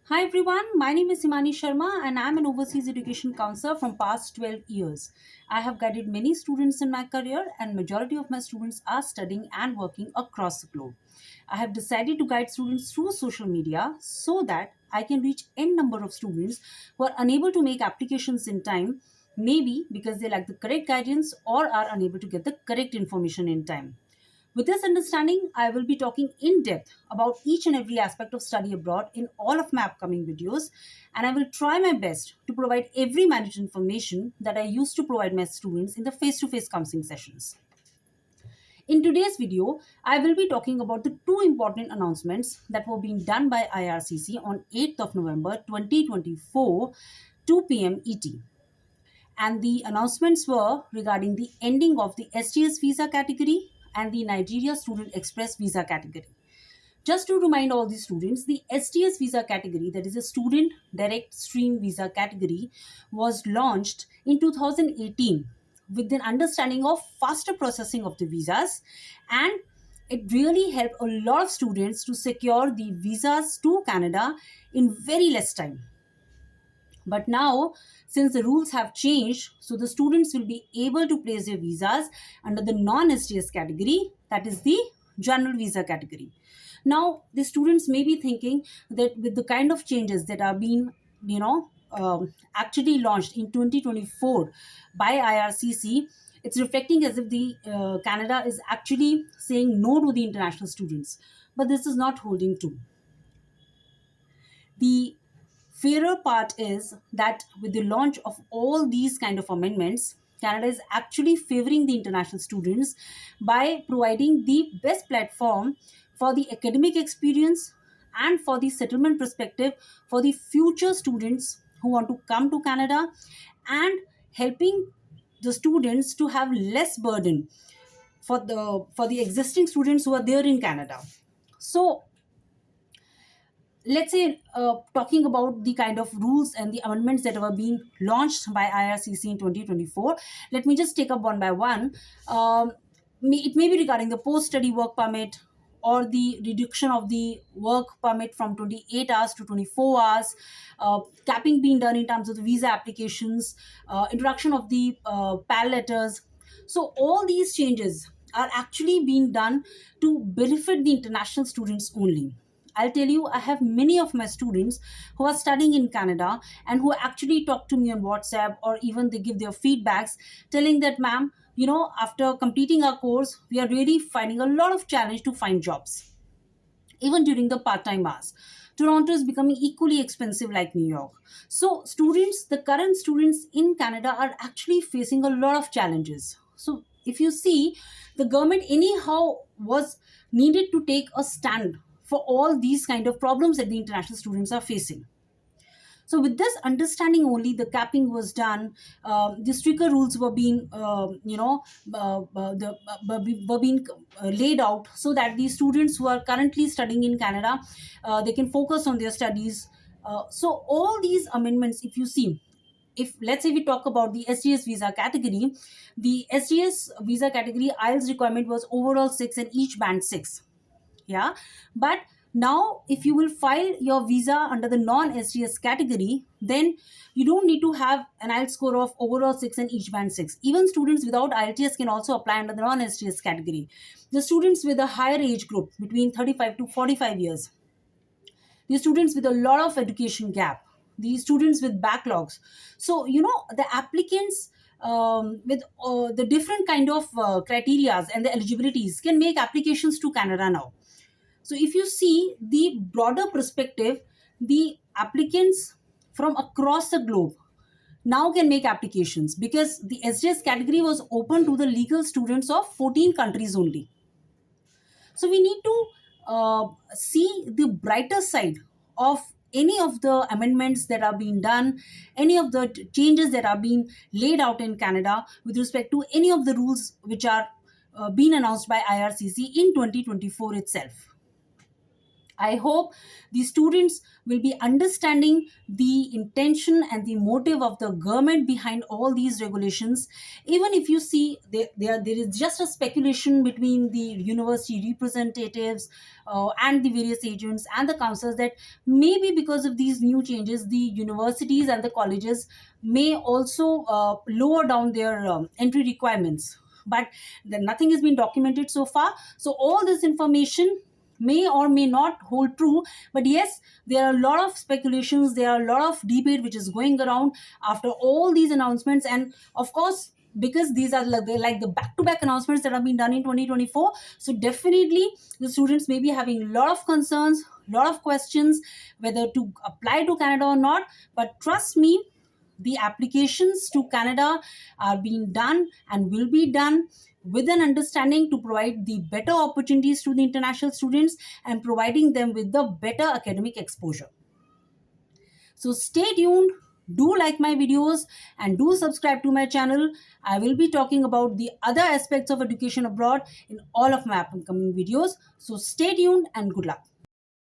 Hi everyone, my name is Himani Sharma and I'm an overseas education counselor from past 12 years. I have guided many students in my career and majority of my students are studying and working across the globe. I have decided to guide students through social media so that I can reach n number of students who are unable to make applications in time, maybe because they lack the correct guidance or are unable to get the correct information in time. With this understanding, I will be talking in depth about each and every aspect of study abroad in all of my upcoming videos, and I will try my best to provide every mandatory information that I used to provide my students in the face to face counseling sessions. In today's video, I will be talking about the two important announcements that were being done by IRCC on 8th of November 2024, 2 p.m. ET. And the announcements were regarding the ending of the STS visa category and the Nigeria Student Express visa category. Just to remind all the students, the STS visa category, that is a student direct stream visa category, was launched in 2018 with an understanding of faster processing of the visas, and it really helped a lot of students to secure the visas to Canada in very less time. But now, since the rules have changed, so the students will be able to place their visas under the non-STS category, that is the general visa category. Now, the students may be thinking that with the kind of changes that are being, actually launched in 2024 by IRCC, it's reflecting as if the Canada is actually saying no to the international students. But this is not holding true. The fairer part is that with the launch of all these kind of amendments, Canada is actually favoring the international students by providing the best platform for the academic experience and for the settlement perspective for the future students who want to come to Canada, and helping the students to have less burden for the existing students who are there in Canada. So let's say, talking about the kind of rules and the amendments that were being launched by IRCC in 2024, let me just take up one by one. It may be regarding the post study work permit or the reduction of the work permit from 28 hours to 24 hours, capping being done in terms of the visa applications, introduction of the PAL letters. So, all these changes are actually being done to benefit the international students only. I'll tell you, I have many of my students who are studying in Canada and who actually talk to me on WhatsApp, or even they give their feedbacks telling that, ma'am, after completing our course, we are really finding a lot of challenge to find jobs, even during the part time hours. Toronto is becoming equally expensive like New York. So, the current students in Canada are actually facing a lot of challenges. So, if you see, the government anyhow was needed to take a stand for all these kind of problems that the international students are facing. So, with this understanding only, the capping was done. The stricter rules were being, were being laid out so that the students who are currently studying in Canada, they can focus on their studies. So, all these amendments, if you see, if let's say we talk about the STS visa category, the STS visa category IELTS requirement was overall 6 and each band 6. Yeah, but now if you will file your visa under the non-STS category, then you don't need to have an IELTS score of overall 6 and each band 6. Even students without IELTS can also apply under the non-STS category. The students with a higher age group between 35 to 45 years, the students with a lot of education gap, the students with backlogs. So the applicants with the different kind of criterias and the eligibilities can make applications to Canada now. So, if you see the broader perspective, the applicants from across the globe now can make applications because the SJS category was open to the legal students of 14 countries only. So, we need to see the brighter side of any of the amendments that are being done, any of the changes that are being laid out in Canada with respect to any of the rules which are being announced by IRCC in 2024 itself. I hope the students will be understanding the intention and the motive of the government behind all these regulations. Even if you see there is just a speculation between the university representatives and the various agents and the councils that maybe because of these new changes, the universities and the colleges may also lower down their entry requirements. But nothing has been documented so far. So all this information may or may not hold true, but yes, there are a lot of speculations, there are a lot of debate which is going around after all these announcements. And of course, because these are like, they're like the back-to-back announcements that have been done in 2024, so definitely the students may be having a lot of concerns, a lot of questions whether to apply to Canada or not. But trust me, the applications to Canada are being done and will be done with an understanding to provide the better opportunities to the international students and providing them with the better academic exposure. So stay tuned, do like my videos, and do subscribe to my channel. I will be talking about the other aspects of education abroad in all of my upcoming videos. So stay tuned and good luck.